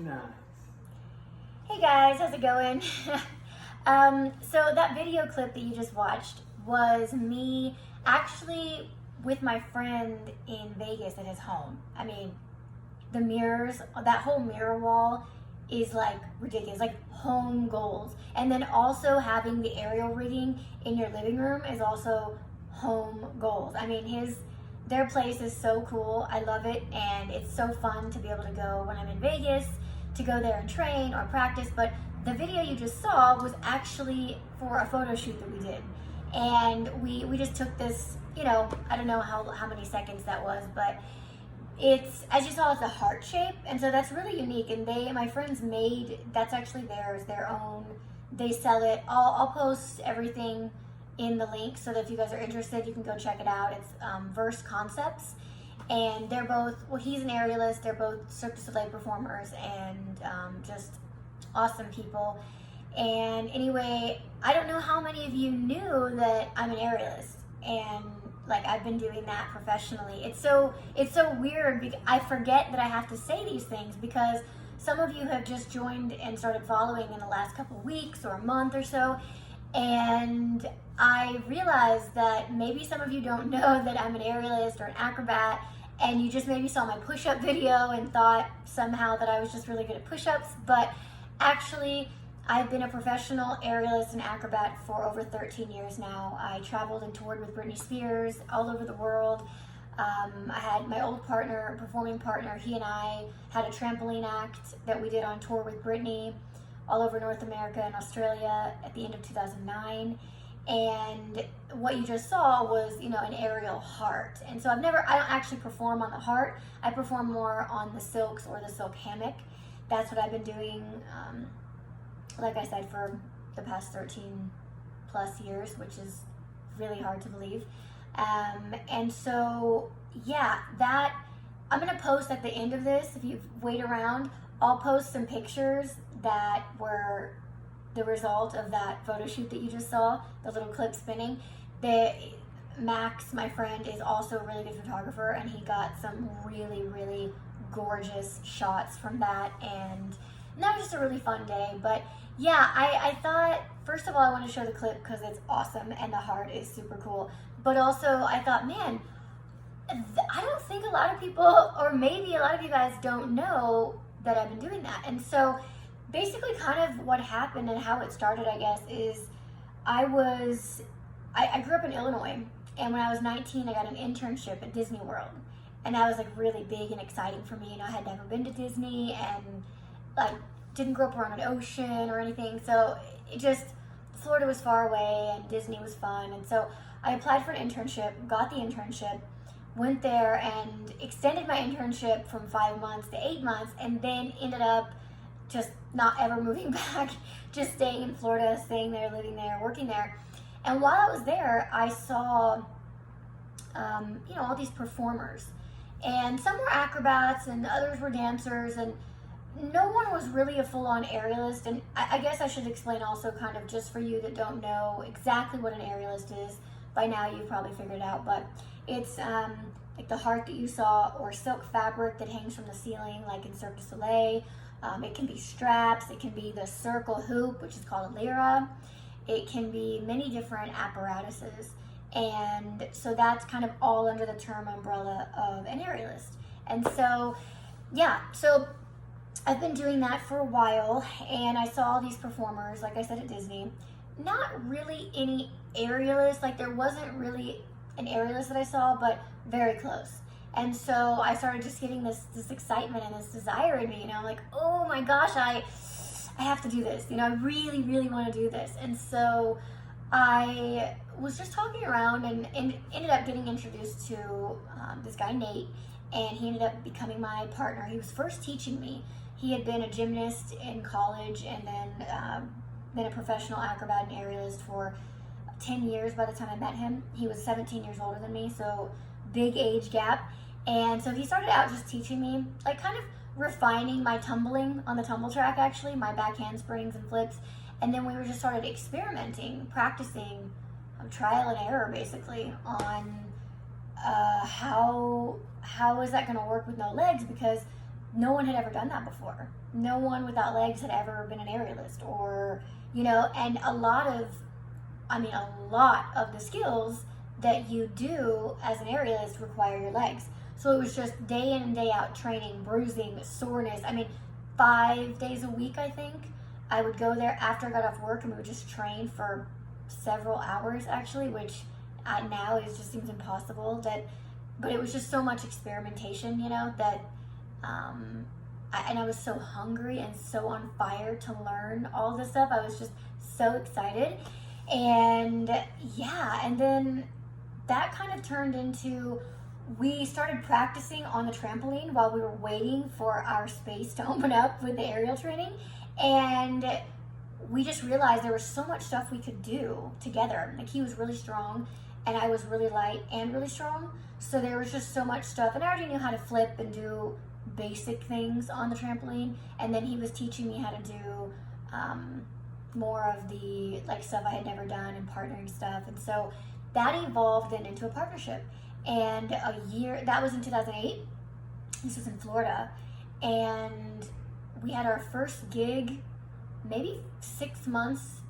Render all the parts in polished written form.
nice. Hey guys, how's it going? So that video clip that you just watched was me actually with my friend in Vegas at his home. I mean, the mirrors, that whole mirror wall is like ridiculous, like home goals. And then also having the aerial rigging in your living room is also home goals. I mean, their place is so cool. I love it, and it's so fun to be able to go when I'm in Vegas, to go there and train or practice. But the video you just saw was actually for a photo shoot that we did. And we just took this, I don't know how many seconds that was, but it's, as you saw, it's a heart shape. And so that's really unique. And my friends that's actually theirs, their own. They sell it. I'll post everything in the link so that if you guys are interested, you can go check it out. It's Verse Concepts. And they're both, well, he's an aerialist. They're both Cirque du Soleil performers and just awesome people. And anyway, I don't know how many of you knew that I'm an aerialist, and like I've been doing that professionally. It's so weird because I forget that I have to say these things because some of you have just joined and started following in the last couple of weeks or a month or so, and I realized that maybe some of you don't know that I'm an aerialist or an acrobat, and you just maybe saw my push-up video and thought somehow that I was just really good at push-ups, but actually I've been a professional aerialist and acrobat for over 13 years now. I traveled and toured with Britney Spears all over the world. I had my old partner, performing partner, he and I had a trampoline act that we did on tour with Britney all over North America and Australia at the end of 2009. And what you just saw was, an aerial heart. And so I don't actually perform on the heart. I perform more on the silks or the silk hammock. That's what I've been doing, like I said, for the past 13 plus years, which is really hard to believe. And so, yeah, I'm gonna post at the end of this, if you wait around, I'll post some pictures that were the result of that photo shoot that you just saw, the little clip spinning. Max, my friend, is also a really good photographer, and he got some really, really gorgeous shots from that, and that was just a really fun day. But yeah, I thought, first of all, I want to show the clip because it's awesome and the heart is super cool, but also I thought, man, I don't think a lot of people, or maybe a lot of you guys, don't know that I've been doing that. And so basically kind of what happened and how it started, I guess, is I grew up in Illinois, and when I was 19 I got an internship at Disney World, and that was like really big and exciting for me. I had never been to Disney and like didn't grow up around an ocean or anything, so Florida was far away and Disney was fun. And so I applied for an internship, got the internship, went there and extended my internship from 5 months to 8 months, and then ended up just not ever moving back, just staying in Florida, staying there, living there, working there. And while I was there, I saw all these performers, and some were acrobats and others were dancers, and no one was really a full-on aerialist. And I guess I should explain also, kind of just for you that don't know exactly what an aerialist is. By now you've probably figured it out, but it's like the heart that you saw, or silk fabric that hangs from the ceiling like in Cirque du Soleil. It can be straps, it can be the circle hoop, which is called a lyra. It can be many different apparatuses. And so that's kind of all under the term umbrella of an aerialist. And so, yeah, so I've been doing that for a while, and I saw all these performers, like I said, at Disney. Not really any aerialists, like there wasn't really an aerialist that I saw, but very close. And so I started just getting this excitement and this desire in me, I'm like, oh my gosh, I have to do this, I really, really want to do this. And so I was just talking around and ended up getting introduced to this guy, Nate, and he ended up becoming my partner. He was first teaching me. He had been a gymnast in college and then been a professional acrobat and aerialist for 10 years by the time I met him. He was 17 years older than me, so big age gap. And so he started out just teaching me, like kind of refining my tumbling on the tumble track, actually, my back handsprings and flips. And then we were just started experimenting, practicing, trial and error basically on how is that going to work with no legs, because no one had ever done that before. no one without legs had ever been an aerialist, or, you know, and a lot of the skills that you do as an aerialist require your legs. So it was just day in and day out training, bruising, soreness. I mean, 5 days a week, I think. I would go there after I got off work, and we would just train for several hours, actually, which now is just seems impossible. But it was just so much experimentation, you know, that and I was so hungry and so on fire to learn all this stuff. I was just so excited. And yeah, and then that kind of turned into, we started practicing on the trampoline while we were waiting for our space to open up with the aerial training. And we just realized there was so much stuff we could do together. Like, he was really strong and I was really light and really strong. So there was just so much stuff. And I already knew how to flip and do basic things on the trampoline. And then he was teaching me how to do more of the like stuff I had never done and partnering stuff. And so that evolved then into a partnership. And that was in 2008. This was in Florida. And we had our first gig maybe 6 months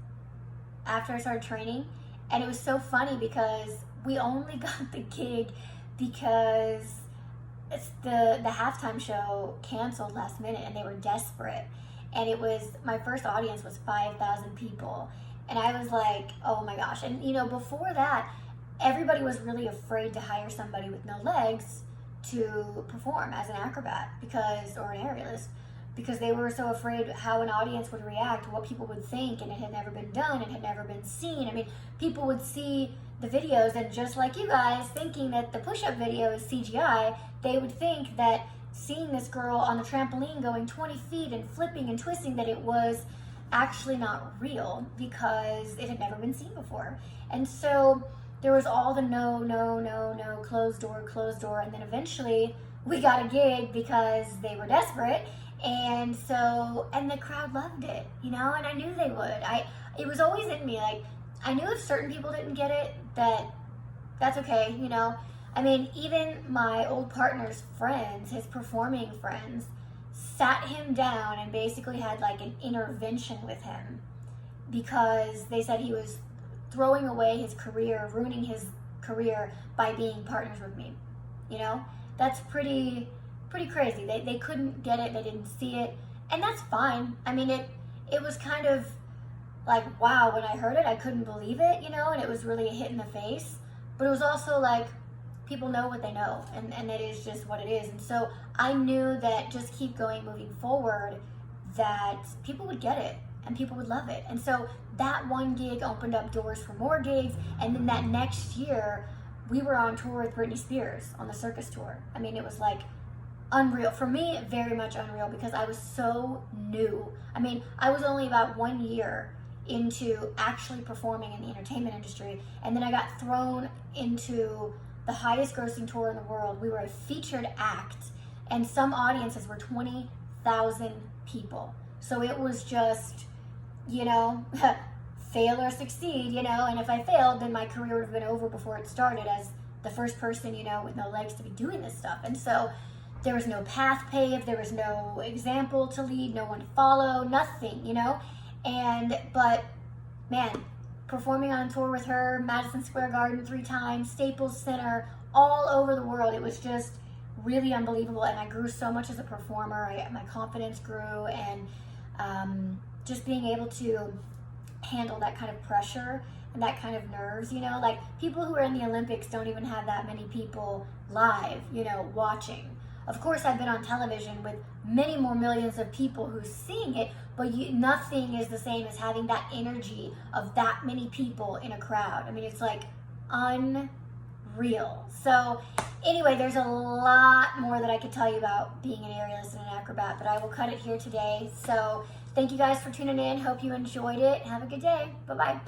after I started training. And it was so funny because we only got the gig because the halftime show canceled last minute and they were desperate. And it was, my first audience was 5,000 people. And I was like, oh my gosh. And you know, before that, everybody was really afraid to hire somebody with no legs to perform as an acrobat or an aerialist, because they were so afraid how an audience would react, what people would think, and it had never been done, it had never been seen. I mean, people would see the videos and just like you guys, thinking that the push-up video is CGI, they would think that seeing this girl on the trampoline going 20 feet and flipping and twisting, that it was actually not real because it had never been seen before. And so there was all the no, closed door. And then eventually we got a gig because they were desperate. And so, and the crowd loved it, you know, and I knew they would. It was always in me. Like, I knew if certain people didn't get it, that's okay, you know. I mean, even my old partner's friends, his performing friends, sat him down and basically had like an intervention with him because they said he was throwing away his career, ruining his career by being partners with me. You know, that's pretty crazy. They couldn't get it, they didn't see it, and that's fine. I mean, it was kind of like, wow, when I heard it, I couldn't believe it, you know, and it was really a hit in the face. But it was also like, people know what they know, and it is just what it is. And so I knew that just keep going, moving forward, that people would get it and people would love it. And so that one gig opened up doors for more gigs. And then that next year, we were on tour with Britney Spears on the circus tour. I mean, it was like unreal. For me, very much unreal, because I was so new. I mean, I was only about 1 year into actually performing in the entertainment industry. And then I got thrown into the highest grossing tour in the world. We were a featured act, and some audiences were 20,000 people. So it was just, you know, fail or succeed, you know, and if I failed, then my career would have been over before it started as the first person, you know, with no legs to be doing this stuff. And so there was no path paved, there was no example to lead, no one to follow, nothing, you know. But man, performing on tour with her, Madison Square Garden 3 times, Staples Center, all over the world. It was just really unbelievable, and I grew so much as a performer. My confidence grew, and just being able to handle that kind of pressure and that kind of nerves, you know, like people who are in the Olympics don't even have that many people live, you know, watching. Of course, I've been on television with many more millions of people who's seeing it, but nothing is the same as having that energy of that many people in a crowd. I mean, it's like unreal. So anyway, there's a lot more that I could tell you about being an aerialist and an acrobat, but I will cut it here today. So thank you guys for tuning in. Hope you enjoyed it. Have a good day. Bye-bye.